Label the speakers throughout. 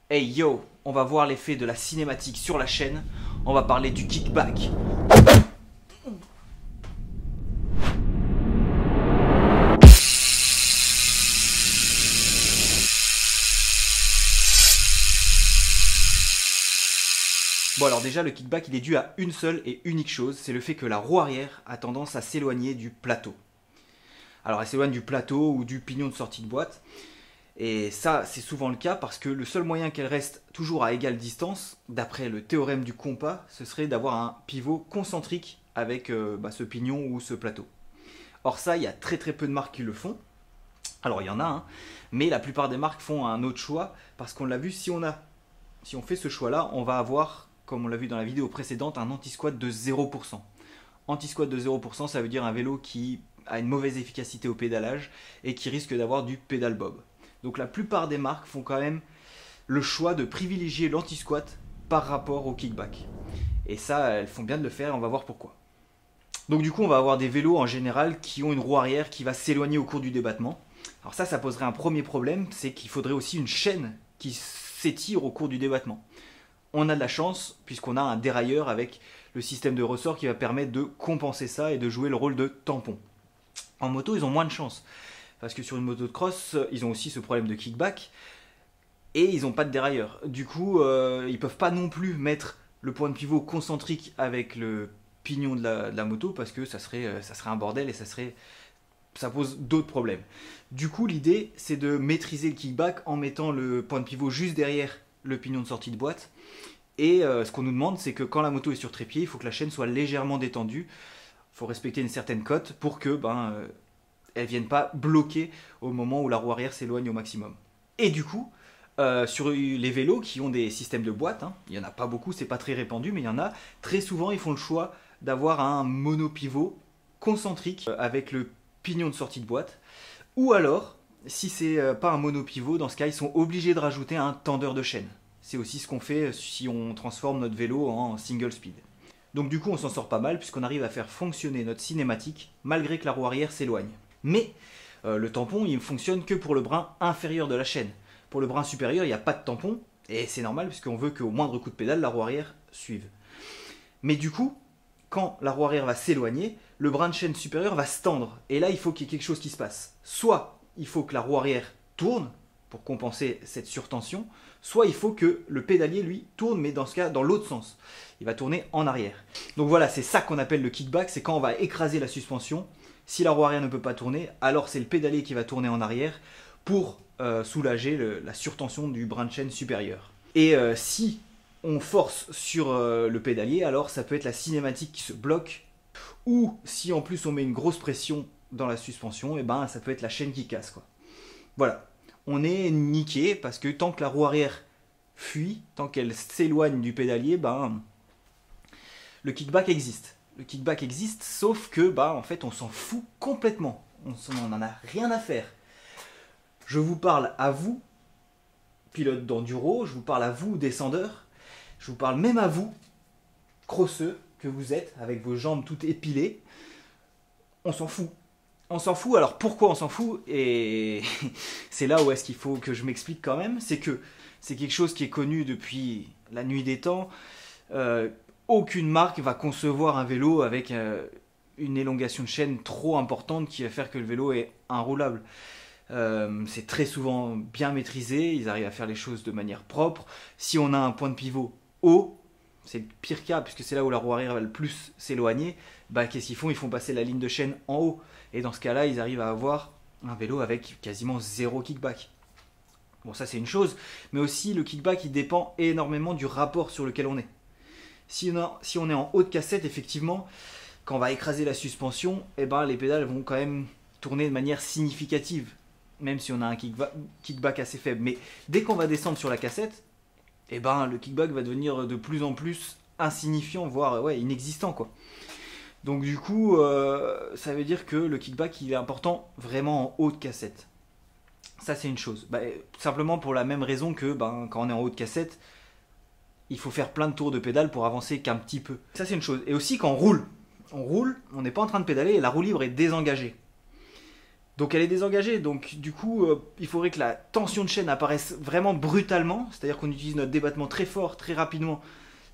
Speaker 1: Hey yo, on va voir l'effet de la cinématique sur la chaîne, on va parler du kickback. Bon alors déjà le kickback il est dû à une seule et unique chose, c'est le fait que la roue arrière a tendance à s'éloigner du plateau. Alors elle s'éloigne du plateau ou du pignon de sortie de boîte. Et ça, c'est souvent le cas parce que le seul moyen qu'elle reste toujours à égale distance, d'après le théorème du compas, ce serait d'avoir un pivot concentrique avec ce pignon ou ce plateau. Or ça, il y a très peu de marques qui le font. Alors il y en a, hein, mais la plupart des marques font un autre choix parce qu'on l'a vu, si on fait ce choix-là, on va avoir, comme on l'a vu dans la vidéo précédente, un anti-squat de 0%. Anti-squat de 0%, ça veut dire un vélo qui a une mauvaise efficacité au pédalage et qui risque d'avoir du pédal bob. Donc la plupart des marques font quand même le choix de privilégier l'anti-squat par rapport au kickback. Et ça, elles font bien de le faire, on va voir pourquoi. Donc du coup, on va avoir des vélos en général qui ont une roue arrière qui va s'éloigner au cours du débattement. Alors ça poserait un premier problème, c'est qu'il faudrait aussi une chaîne qui s'étire au cours du débattement. On a de la chance puisqu'on a un dérailleur avec le système de ressort qui va permettre de compenser ça et de jouer le rôle de tampon. En moto, ils ont moins de chance. Parce que sur une moto de cross, ils ont aussi ce problème de kickback et ils n'ont pas de dérailleur. Du coup, ils ne peuvent pas non plus mettre le point de pivot concentrique avec le pignon de la moto parce que ça serait un bordel et ça pose d'autres problèmes. Du coup, l'idée, c'est de maîtriser le kickback en mettant le point de pivot juste derrière le pignon de sortie de boîte. Et ce qu'on nous demande, c'est que quand la moto est sur trépied, il faut que la chaîne soit légèrement détendue. Il faut respecter une certaine cote pour que elles ne viennent pas bloquer au moment où la roue arrière s'éloigne au maximum. Et du coup, sur les vélos qui ont des systèmes de boîte, il n'y en a pas beaucoup, c'est pas très répandu, mais il y en a, très souvent ils font le choix d'avoir un monopivot concentrique avec le pignon de sortie de boîte. Ou alors, si c'est pas un monopivot, dans ce cas, ils sont obligés de rajouter un tendeur de chaîne. C'est aussi ce qu'on fait si on transforme notre vélo en single speed. Donc du coup, on s'en sort pas mal puisqu'on arrive à faire fonctionner notre cinématique malgré que la roue arrière s'éloigne. Mais le tampon, il ne fonctionne que pour le brin inférieur de la chaîne. Pour le brin supérieur, il n'y a pas de tampon, et c'est normal puisqu'on veut qu'au moindre coup de pédale, la roue arrière suive. Mais du coup, quand la roue arrière va s'éloigner, le brin de chaîne supérieur va se tendre. Et là, il faut qu'il y ait quelque chose qui se passe. Soit il faut que la roue arrière tourne pour compenser cette surtension, soit il faut que le pédalier, lui, tourne, mais dans ce cas, dans l'autre sens. Il va tourner en arrière. Donc voilà, c'est ça qu'on appelle le kickback, c'est quand on va écraser la suspension. Si la roue arrière ne peut pas tourner, alors c'est le pédalier qui va tourner en arrière pour soulager la surtension du brin de chaîne supérieur. Et si on force sur le pédalier, alors ça peut être la cinématique qui se bloque, ou si en plus on met une grosse pression dans la suspension, et ça peut être la chaîne qui casse, quoi. Voilà, on est niqué parce que tant que la roue arrière fuit, tant qu'elle s'éloigne du pédalier, le kickback existe. Le kickback existe, sauf que en fait on s'en fout complètement. On n'en a rien à faire. Je vous parle à vous, pilote d'enduro, je vous parle à vous, descendeurs, je vous parle même à vous, crosseux que vous êtes, avec vos jambes toutes épilées. On s'en fout. On s'en fout, alors pourquoi on s'en fout? Et c'est là où est-ce qu'il faut que je m'explique quand même, c'est que c'est quelque chose qui est connu depuis la nuit des temps. Aucune marque va concevoir un vélo avec une élongation de chaîne trop importante qui va faire que le vélo est inroulable. C'est très souvent bien maîtrisé, ils arrivent à faire les choses de manière propre. Si on a un point de pivot haut, c'est le pire cas puisque c'est là où la roue arrière va le plus s'éloigner, qu'est-ce qu'ils font? Ils font passer la ligne de chaîne en haut. Et dans ce cas-là, ils arrivent à avoir un vélo avec quasiment zéro kickback. Bon, ça c'est une chose, mais aussi le kickback il dépend énormément du rapport sur lequel on est. Si on est en haute cassette, effectivement, quand on va écraser la suspension, les pédales vont quand même tourner de manière significative, même si on a un kickback assez faible. Mais dès qu'on va descendre sur la cassette, le kickback va devenir de plus en plus insignifiant, voire inexistant, quoi. Donc du coup, ça veut dire que le kickback il est important vraiment en haute cassette. Ça c'est une chose. Simplement pour la même raison que quand on est en haute cassette, il faut faire plein de tours de pédale pour avancer qu'un petit peu. Ça c'est une chose. Et aussi quand on roule, on n'est pas en train de pédaler et la roue libre est désengagée. Donc elle est désengagée, donc du coup il faudrait que la tension de chaîne apparaisse vraiment brutalement, c'est-à-dire qu'on utilise notre débattement très fort, très rapidement,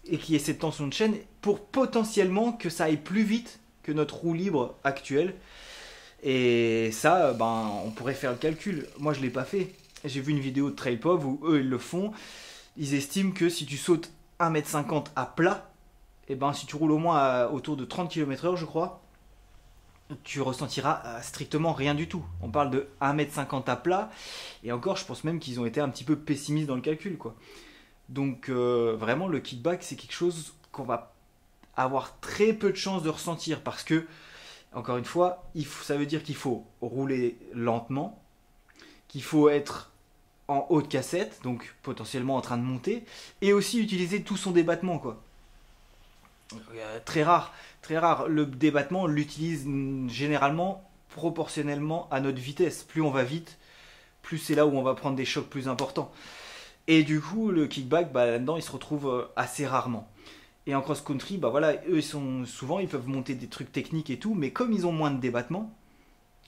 Speaker 1: et qu'il y ait cette tension de chaîne pour potentiellement que ça aille plus vite que notre roue libre actuelle. Et ça, ben, on pourrait faire le calcul. Moi je ne l'ai pas fait. J'ai vu une vidéo de Trailpov où eux ils le font. Ils estiment que si tu sautes 1,50 m à plat, et ben si tu roules au moins autour de 30 km/h je crois, tu ressentiras strictement rien du tout. On parle de 1,50 m à plat, et encore je pense même qu'ils ont été un petit peu pessimistes dans le calcul, quoi. Donc vraiment le kickback c'est quelque chose qu'on va avoir très peu de chances de ressentir, parce que, encore une fois, ça veut dire qu'il faut rouler lentement, qu'il faut être en haute cassette, donc potentiellement en train de monter, et aussi utiliser tout son débattement, quoi. Très rare. Très rare. Le débattement, on l'utilise généralement proportionnellement à notre vitesse. Plus on va vite, plus c'est là où on va prendre des chocs plus importants. Et du coup, le kickback, bah, là-dedans, il se retrouve assez rarement. Et en cross-country, bah voilà, eux, ils peuvent monter des trucs techniques et tout, mais comme ils ont moins de débattement,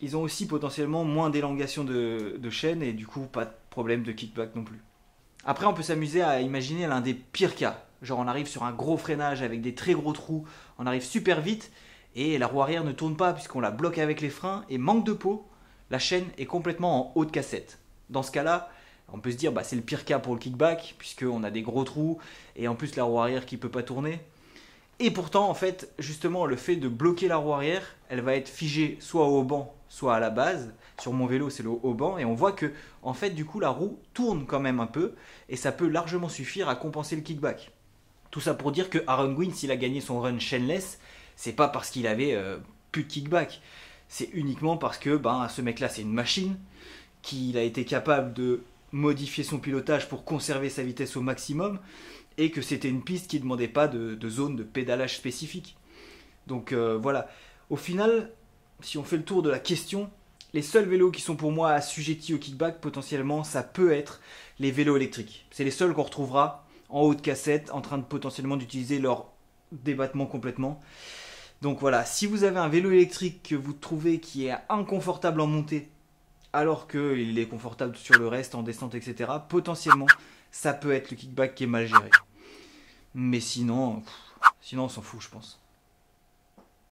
Speaker 1: ils ont aussi potentiellement moins d'élongation de chaîne, et du coup, pas de problème de kickback non plus. Après, on peut s'amuser à imaginer l'un des pires cas. Genre, on arrive sur un gros freinage avec des très gros trous, on arrive super vite, et la roue arrière ne tourne pas puisqu'on la bloque avec les freins, et manque de peau, la chaîne est complètement en haute cassette. Dans ce cas-là, on peut se dire, bah, c'est le pire cas pour le kickback, puisqu'on a des gros trous, et en plus la roue arrière qui ne peut pas tourner. Et pourtant, en fait, justement, le fait de bloquer la roue arrière, elle va être figée soit au haut-banc, soit à la base. Sur mon vélo, c'est le haut-banc, et on voit que, en fait, du coup, la roue tourne quand même un peu, et ça peut largement suffire à compenser le kickback. Tout ça pour dire que Aaron Gwin, s'il a gagné son run chainless, c'est pas parce qu'il avait plus de kickback. C'est uniquement parce que ben, ce mec-là, c'est une machine, qu'il a été capable de modifier son pilotage pour conserver sa vitesse au maximum, et que c'était une piste qui ne demandait pas de zone de pédalage spécifique. Donc voilà. Au final, si on fait le tour de la question, les seuls vélos qui sont pour moi assujettis au kickback, potentiellement, ça peut être les vélos électriques. C'est les seuls qu'on retrouvera en haute cassette, en train de potentiellement d'utiliser leur débattement complètement. Donc voilà, si vous avez un vélo électrique que vous trouvez qui est inconfortable en montée, alors qu'il est confortable sur le reste, en descente, etc., potentiellement, ça peut être le kickback qui est mal géré. Mais sinon on s'en fout, je pense.